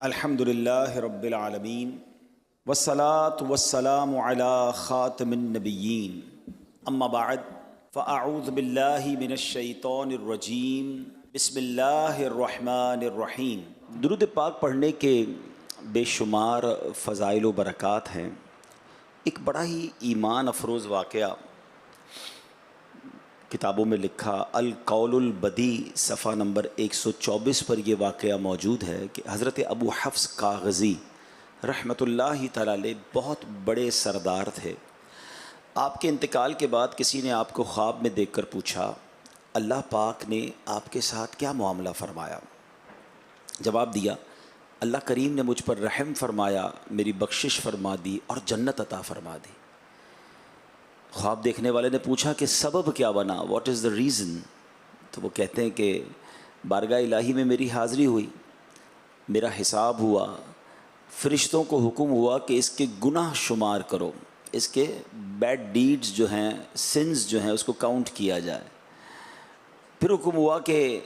الحمدللہ رب العالمین والصلاة والسلام علی خاتم النبیین اما بعد فاعوذ باللہ من الشیطان الرجیم بسم اللہ الرحمن الرحیم۔ درود پاک پڑھنے کے بے شمار فضائل و برکات ہیں۔ ایک بڑا ہی ایمان افروز واقعہ کتابوں میں لکھا القول البدی صفحہ نمبر 124 پر یہ واقعہ موجود ہے کہ حضرت ابو حفص کاغذی رحمۃ اللہ تعالی علیہ بہت بڑے سردار تھے۔ آپ کے انتقال کے بعد کسی نے آپ کو خواب میں دیکھ کر پوچھا اللہ پاک نے آپ کے ساتھ کیا معاملہ فرمایا؟ جواب دیا اللہ کریم نے مجھ پر رحم فرمایا، میری بخشش فرما دی اور جنت عطا فرما دی۔ خواب دیکھنے والے نے پوچھا کہ سبب کیا بنا، واٹ از دا ریزن؟ تو وہ کہتے ہیں کہ بارگاہ الہی میں میری حاضری ہوئی، میرا حساب ہوا، فرشتوں کو حکم ہوا کہ اس کے گناہ شمار کرو، اس کے بیڈ ڈیڈز جو ہیں، سنز جو ہیں، اس کو کاؤنٹ کیا جائے۔ پھر حکم ہوا کہ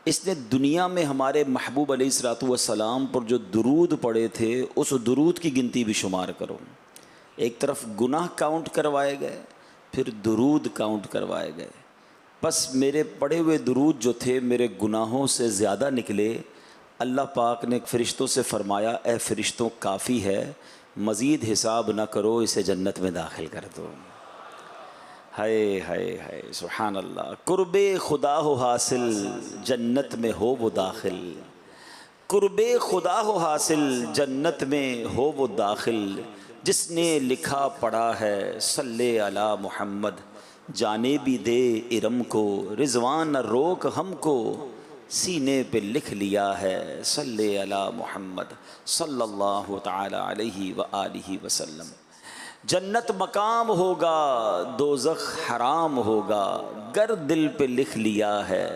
اس نے دنیا میں ہمارے محبوب علیہ الصلوۃ والسلام پر جو درود پڑے تھے اس درود کی گنتی بھی شمار کرو۔ ایک طرف گناہ کاؤنٹ کروائے گئے، پھر درود کاؤنٹ کروائے گئے۔ بس میرے پڑے ہوئے درود جو تھے میرے گناہوں سے زیادہ نکلے۔ اللہ پاک نے فرشتوں سے فرمایا اے فرشتوں کافی ہے، مزید حساب نہ کرو، اسے جنت میں داخل کر دو۔ ہائے ہائے ہائے سبحان اللہ۔ قرب خدا ہو حاصل جنت میں ہو وہ داخل، قرب خدا ہو حاصل جنت میں ہو وہ داخل، جس نے لکھا پڑھا ہے صلی علی محمد، جانے بھی دے ارم کو رضوان نہ روک ہم کو، سینے پہ لکھ لیا ہے صلی علی محمد صلی اللہ تعالی علیہ وآلہ وسلم۔ جنت مقام ہوگا دوزخ حرام ہوگا، گر دل پہ لکھ لیا ہے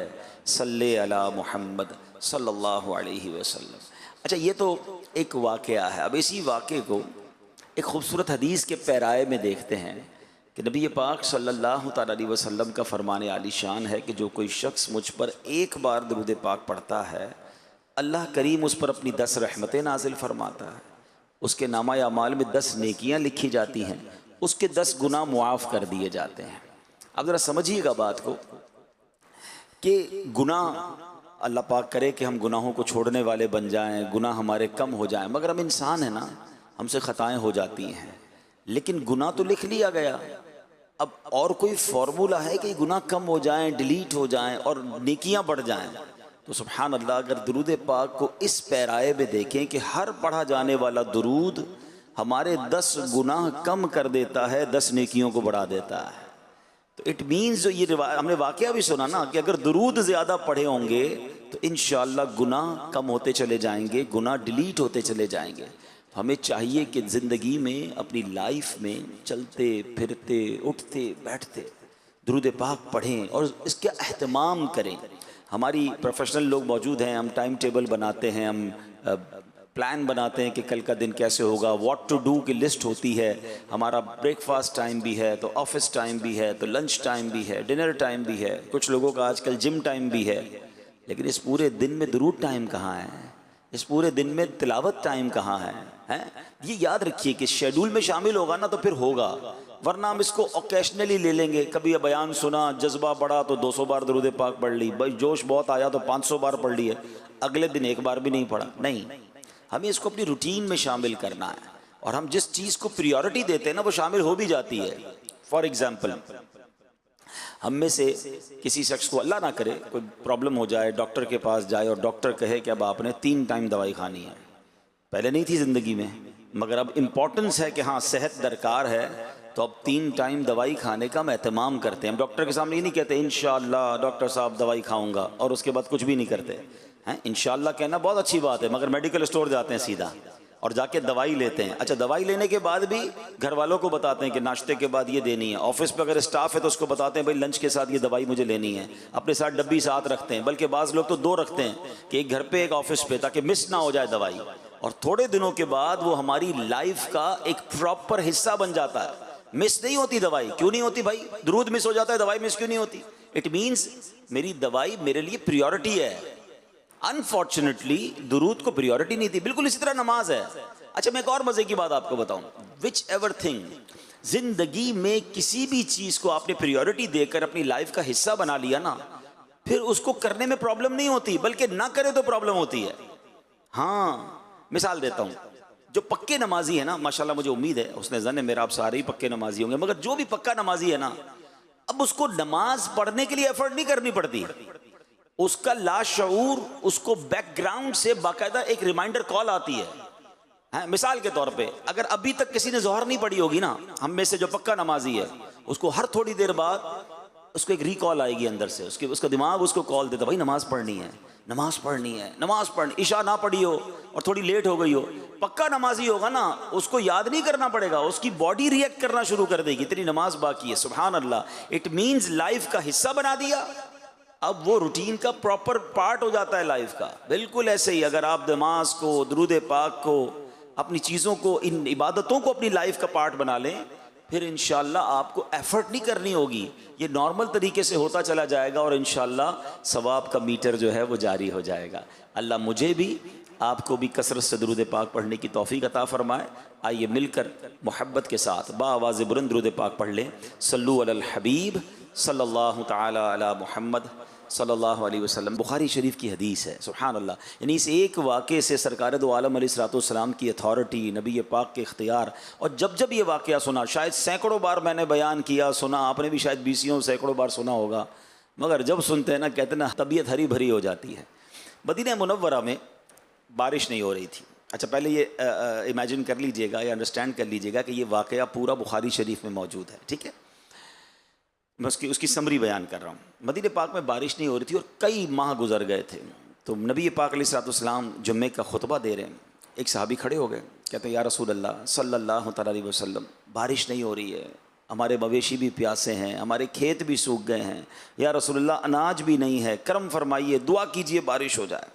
صلی علی محمد صلی اللہ علیہ وسلم۔ اچھا یہ تو ایک واقعہ ہے۔ اب اسی واقعے کو ایک خوبصورت حدیث کے پیرائے میں دیکھتے ہیں کہ نبی پاک صلی اللہ تعالیٰ علیہ وسلم کا فرمان عالی شان ہے کہ جو کوئی شخص مجھ پر ایک بار درود پاک پڑھتا ہے اللہ کریم اس پر اپنی 10 رحمتیں نازل فرماتا ہے، اس کے نامہ اعمال میں 10 نیکیاں لکھی جاتی ہیں، اس کے 10 گناہ معاف کر دیے جاتے ہیں۔ اب ذرا سمجھیے گا بات کو کہ گناہ اللہ پاک کرے کہ ہم گناہوں کو چھوڑنے والے بن جائیں، گناہ ہمارے کم ہو جائیں، مگر ہم انسان ہیں نا، ہم سے خطائیں ہو جاتی ہیں، لیکن گناہ تو لکھ لیا گیا۔ اب اور کوئی فارمولہ ہے کہ گناہ کم ہو جائیں، ڈیلیٹ ہو جائیں اور نیکیاں بڑھ جائیں؟ تو سبحان اللہ، اگر درود پاک کو اس پیرائے میں دیکھیں کہ ہر پڑھا جانے والا درود ہمارے 10 گناہ کم کر دیتا ہے، 10 نیکیوں کو بڑھا دیتا ہے، تو اٹ مینز جو یہ ہم نے واقعہ بھی سنا نا کہ اگر درود زیادہ پڑھے ہوں گے تو انشاءاللہ گناہ کم ہوتے چلے جائیں گے، گناہ ڈیلیٹ ہوتے چلے جائیں گے۔ ہمیں چاہیے کہ زندگی میں اپنی لائف میں چلتے پھرتے اٹھتے بیٹھتے درود پاک پڑھیں اور اس کا اہتمام کریں۔ ہماری پروفیشنل لوگ موجود ہیں، ہم ٹائم ٹیبل بناتے ہیں، ہم پلان بناتے ہیں کہ کل کا دن کیسے ہوگا، واٹ ٹو ڈو کی لسٹ ہوتی ہے، ہمارا بریک فاسٹ ٹائم بھی ہے تو آفس ٹائم بھی ہے تو لنچ ٹائم بھی ہے، ڈنر ٹائم بھی ہے، کچھ لوگوں کا آج کل جم ٹائم بھی ہے، لیکن اس پورے دن میں درود ٹائم کہاں ہے؟ اس پورے دن میں تلاوت ٹائم کہاں ہے؟ یہ یاد رکھیے کہ شیڈول میں شامل ہوگا نا تو پھر ہوگا، ورنہ ہم اس کو اوکیشنلی لے لیں گے۔ کبھی بیان سنا، جذبہ بڑھا تو 200 بار درود پاک پڑھ لی، بھائی جوش بہت آیا تو 500 بار پڑھ لی ہے، اگلے دن ایک بار بھی نہیں پڑھا۔ نہیں، ہمیں اس کو اپنی روٹین میں شامل کرنا ہے، اور ہم جس چیز کو پریورٹی دیتے ہیں نا وہ شامل ہو بھی جاتی ہے۔ فار ایگزامپل، ہم میں سے کسی شخص کو اللہ نہ کرے کوئی پرابلم ہو جائے، ڈاکٹر کے پاس جائے اور ڈاکٹر کہے کہ اب آپ نے 3 ٹائم دوائی کھانی ہے، پہلے نہیں تھی زندگی میں مگر اب امپورٹنس ہے کہ ہاں صحت درکار ہے تو اب 3 ٹائم دوائی کھانے کا ہم اہتمام کرتے ہیں۔ ہم ڈاکٹر کے سامنے یہ نہیں کہتے انشاءاللہ ڈاکٹر صاحب دوائی کھاؤں گا اور اس کے بعد کچھ بھی نہیں کرتے ہیں۔ انشاءاللہ کہنا بہت اچھی بات ہے، مگر میڈیکل اسٹور جاتے ہیں سیدھا اور جا کے دوائی لیتے ہیں۔ اچھا دوائی لینے کے بعد بھی گھر والوں کو بتاتے ہیں کہ ناشتے کے بعد یہ دینی ہے، آفس پہ اگر اسٹاف ہے تو اس کو بتاتے ہیں بھائی لنچ کے ساتھ یہ دوائی مجھے لینی ہے، اپنے ساتھ ڈبی ساتھ رکھتے ہیں، بلکہ بعض لوگ تو 2 رکھتے ہیں کہ ایک گھر پہ ایک آفس پہ، تاکہ مس نہ ہو جائے دوائی، اور تھوڑے دنوں کے بعد وہ ہماری لائف کا ایک پراپر حصہ بن جاتا ہے۔ مس نہیں ہوتی دوائی، کیوں نہیں ہوتی بھائی؟ درود مس ہو جاتا ہے، دوائی مس کیوں نہیں ہوتی؟ اٹ مینز میری دوائی میرے لیے پریورٹی ہے۔ انفارچونیٹلی درود کو پریورٹی نہیں تھی. بالکل اسی طرح نماز ہے. اچھا میں ایک اور مزے کی بات آپ کو بتاؤں. وچ ایور تھنگ, زندگی میں کسی بھی چیز کو آپ نے پریورٹی دے کر اپنی لائف کا حصہ بنا لیا نا, پھر اس کو کرنے میں پرابلم نہیں ہوتی, بلکہ نہ کرے تو پرابلم ہوتی ہے. ہاں مثال دیتا ہوں, جو پکے نمازی ہے نا, ماشاءاللہ مجھے امید ہے, اس نے ظن ہے میرا آپ سارے ہی پکے نمازی ہوں گے, مگر جو بھی پکا نمازی ہے نا, اب اس کو نماز پڑھنے کے لیے ایفرٹ نہیں کرنی پڑتی. اس کا لاشعور اس کو بیک گراؤنڈ سے باقاعدہ ایک ریمائنڈر کال آتی ہے. مثال کے طور پہ اگر ابھی تک کسی نے ظہر نہیں پڑھی ہوگی نا, ہم میں سے جو پکا نمازی ہے, اس کو ہر تھوڑی دیر بعد اس کو ایک ریکال آئے گی اندر سے, اس کا دماغ اس کو کال دیتا, بھائی نماز پڑھنی ہے, نماز پڑھنی ہے, نماز پڑھنی. عشاء نہ پڑھی ہو اور تھوڑی لیٹ ہو گئی ہو, پکا نمازی ہوگا نا, اس کو یاد نہیں کرنا پڑے گا, اس کی باڈی ریئیکٹ کرنا شروع کر دے گی, اتنی نماز باقی ہے. سبحان اللہ, اٹ مینز لائف کا حصہ بنا دیا, اب وہ روٹین کا پراپر پارٹ ہو جاتا ہے لائف کا. بالکل ایسے ہی اگر آپ نماز کو, درود پاک کو, اپنی چیزوں کو, ان عبادتوں کو اپنی لائف کا پارٹ بنا لیں, پھر انشاءاللہ آپ کو ایفرٹ نہیں کرنی ہوگی, یہ نارمل طریقے سے ہوتا چلا جائے گا, اور انشاءاللہ ثواب کا میٹر جو ہے وہ جاری ہو جائے گا. اللہ مجھے بھی آپ کو بھی کثرت سے درود پاک پڑھنے کی توفیق عطا فرمائے. آئیے مل کر محبت کے ساتھ با آواز بلند درود پاک پڑھ لیں. صلو علی الحبیب صلی اللہ تعالی علی محمد صلی اللہ علیہ وسلم. بخاری شریف کی حدیث ہے. سبحان اللہ, یعنی اس ایک واقعے سے سرکار دو عالم علیہ الصلوۃ والسلام کی اتھارٹی, نبی پاک کے اختیار, اور جب جب یہ واقعہ سنا, شاید سینکڑوں بار میں نے بیان کیا, سنا, آپ نے بھی شاید بیسیوں سینکڑوں بار سنا ہوگا, مگر جب سنتے ہیں نا, کہتے ہیں نا, طبیعت ہری بھری ہو جاتی ہے. مدینہ منورہ میں بارش نہیں ہو رہی تھی. اچھا پہلے یہ امیجن کر لیجئے گا یا انڈرسٹینڈ کر لیجئے گا کہ یہ واقعہ پورا بخاری شریف میں موجود ہے, ٹھیک ہے. میں اس کی سمری بیان کر رہا ہوں. مدینہ پاک میں بارش نہیں ہو رہی تھی اور کئی ماہ گزر گئے تھے. تو نبی پاک علیہ الصلوۃ والسلام جمعے کا خطبہ دے رہے ہیں, ایک صحابی کھڑے ہو گئے, کہتے ہیں یا رسول اللہ صلی اللہ تعالی علیہ وسلم, بارش نہیں ہو رہی ہے, ہمارے مویشی بھی پیاسے ہیں, ہمارے کھیت بھی سوکھ گئے ہیں, یا رسول اللہ اناج بھی نہیں ہے, کرم فرمائیے, دعا کیجئے بارش ہو جائے.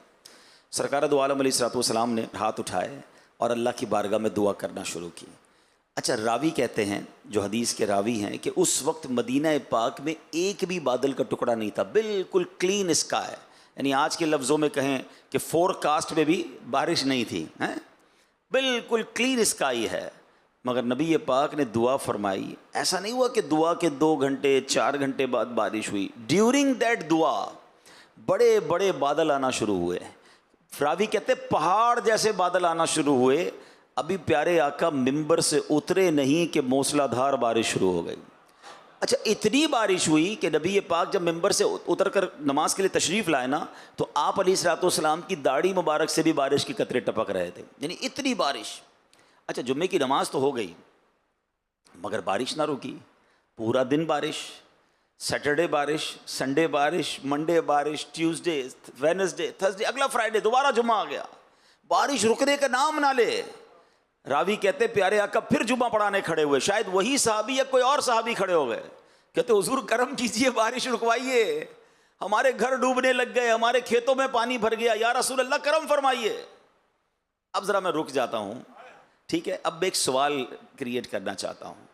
سرکار دو عالم علیہ الصلوۃ والسلام نے ہاتھ اٹھائے اور اللہ کی بارگاہ میں دعا کرنا شروع کی. اچھا راوی کہتے ہیں, جو حدیث کے راوی ہیں, کہ اس وقت مدینہ پاک میں ایک بھی بادل کا ٹکڑا نہیں تھا, بالکل کلین اسکائی, یعنی آج کے لفظوں میں کہیں کہ فور کاسٹ میں بھی بارش نہیں تھی, بالکل کلین اسکائی ہے. مگر نبی پاک نے دعا فرمائی. ایسا نہیں ہوا کہ دعا کے 2 گھنٹے 4 گھنٹے بعد بارش ہوئی, ڈیورنگ دیٹ دعا بڑے بڑے بادل آنا شروع ہوئے. راوی کہتے پہاڑ جیسے بادل آنا شروع ہوئے. ابھی پیارے آقا ممبر سے اترے نہیں کہ موسلا دھار بارش شروع ہو گئی. اچھا اتنی بارش ہوئی کہ نبی پاک جب ممبر سے اتر کر نماز کے لیے تشریف لائے نا, تو آپ علیہ الصلوۃ والسلام کی داڑھی مبارک سے بھی بارش کے قطرے ٹپک رہے تھے, یعنی اتنی بارش. اچھا جمعے کی نماز تو ہو گئی, مگر بارش نہ رکی, پورا دن بارش, سیٹرڈے بارش, سنڈے بارش, منڈے بارش, ٹیوزڈے, وینسڈے, تھرسڈے, اگلا فرائیڈے دوبارہ جمعہ آ گیا, بارش رکنے کا نام نہ لے. راوی کہتے پیارے آقا پھر جمعہ پڑھانے کھڑے ہوئے, شاید وہی صحابی یا کوئی اور صحابی کھڑے ہو گئے, کہتے حضور کرم کیجئے, بارش رکوائیے, ہمارے گھر ڈوبنے لگ گئے, ہمارے کھیتوں میں پانی بھر گیا, یا رسول اللہ کرم فرمائیے. اب ذرا میں رک جاتا ہوں, ٹھیک ہے. اب ایک سوال کریٹ کرنا چاہتا ہوں.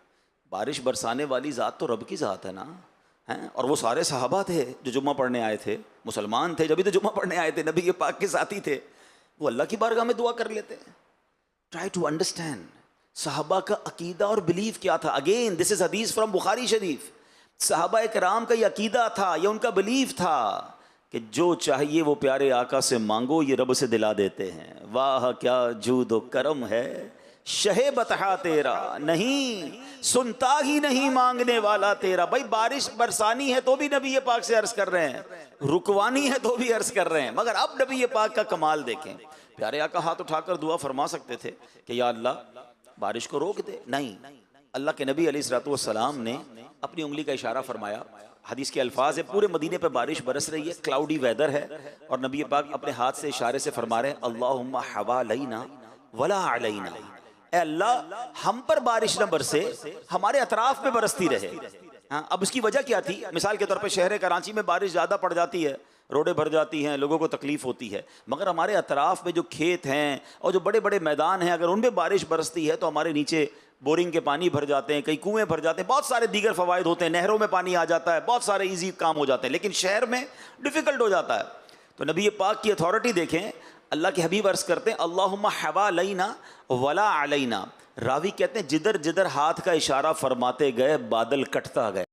بارش برسانے والی ذات تو رب کی ذات ہے نا, اور وہ سارے صحابہ تھے جو جمعہ پڑھنے آئے تھے, مسلمان تھے جبھی تو جمعہ پڑھنے آئے تھے, نبی پاک کے ساتھی تھے, وہ اللہ کی بارگاہ میں دعا کر لیتے. ٹرائی ٹو انڈرسٹینڈ صحابہ کا عقیدہ اور بلیف کیا تھا. اگین دس از حدیث فرام بخاری شریف. صحابہ کرام کا یہ عقیدہ تھا, یہ ان کا بلیف تھا کہ جو چاہیے وہ پیارے آقا سے مانگو, یہ رب سے دلا دیتے ہیں. واہ کیا جود و کرم ہے, شہ بتہا تیرا, نہیں سنتا ہی نہیں مانگنے والا تیرا. بھائی بارش برسانی ہے تو بھی نبی پاک سے عرض کر رہے ہیں, رکوانی ہے تو بھی عرض کر رہے ہیں, مگر اب نبی پاک کا کمال دیکھیں. پیارے آقا ہاتھ اٹھا کر دعا فرما سکتے تھے کہ یا اللہ بارش کو روک دے, نہیں. اللہ کے نبی علیہ الصلوۃ والسلام نے اپنی انگلی کا اشارہ فرمایا. حدیث کے الفاظ ہے, پورے مدینے پہ بارش برس رہی ہے, کلاؤڈی ویدر ہے, اور نبی پاک اپنے ہاتھ سے اشارے سے فرما رہے ہیں اللہم حوالینا ولا علینا, اے اللہ ہم پر بارش نہ برسے, ہمارے اطراف میں برستی رہے. اب اس کی وجہ کیا تھی؟ مثال کے طور پہ شہر کراچی میں بارش زیادہ پڑ جاتی ہے, روڈیں بھر جاتی ہیں, لوگوں کو تکلیف ہوتی ہے, مگر ہمارے اطراف میں جو کھیت ہیں اور جو بڑے بڑے میدان ہیں, اگر ان میں بارش برستی ہے تو ہمارے نیچے بورنگ کے پانی بھر جاتے ہیں, کئی کنویں بھر جاتے ہیں, بہت سارے دیگر فوائد ہوتے ہیں, نہروں میں پانی آ جاتا ہے, بہت سارے ایزی کام ہو جاتے ہیں. لیکن شہر میں ڈیفیکلٹ ہو جاتا ہے. تو نبی پاک کی اتھارٹی دیکھیں، اللہ کے حبیب عرض کرتے ہیں اللہم حوالینا ولا علینا، راوی کہتے ہیں جدھر جدھر ہاتھ کا اشارہ فرماتے گئے بادل کٹتا گئے۔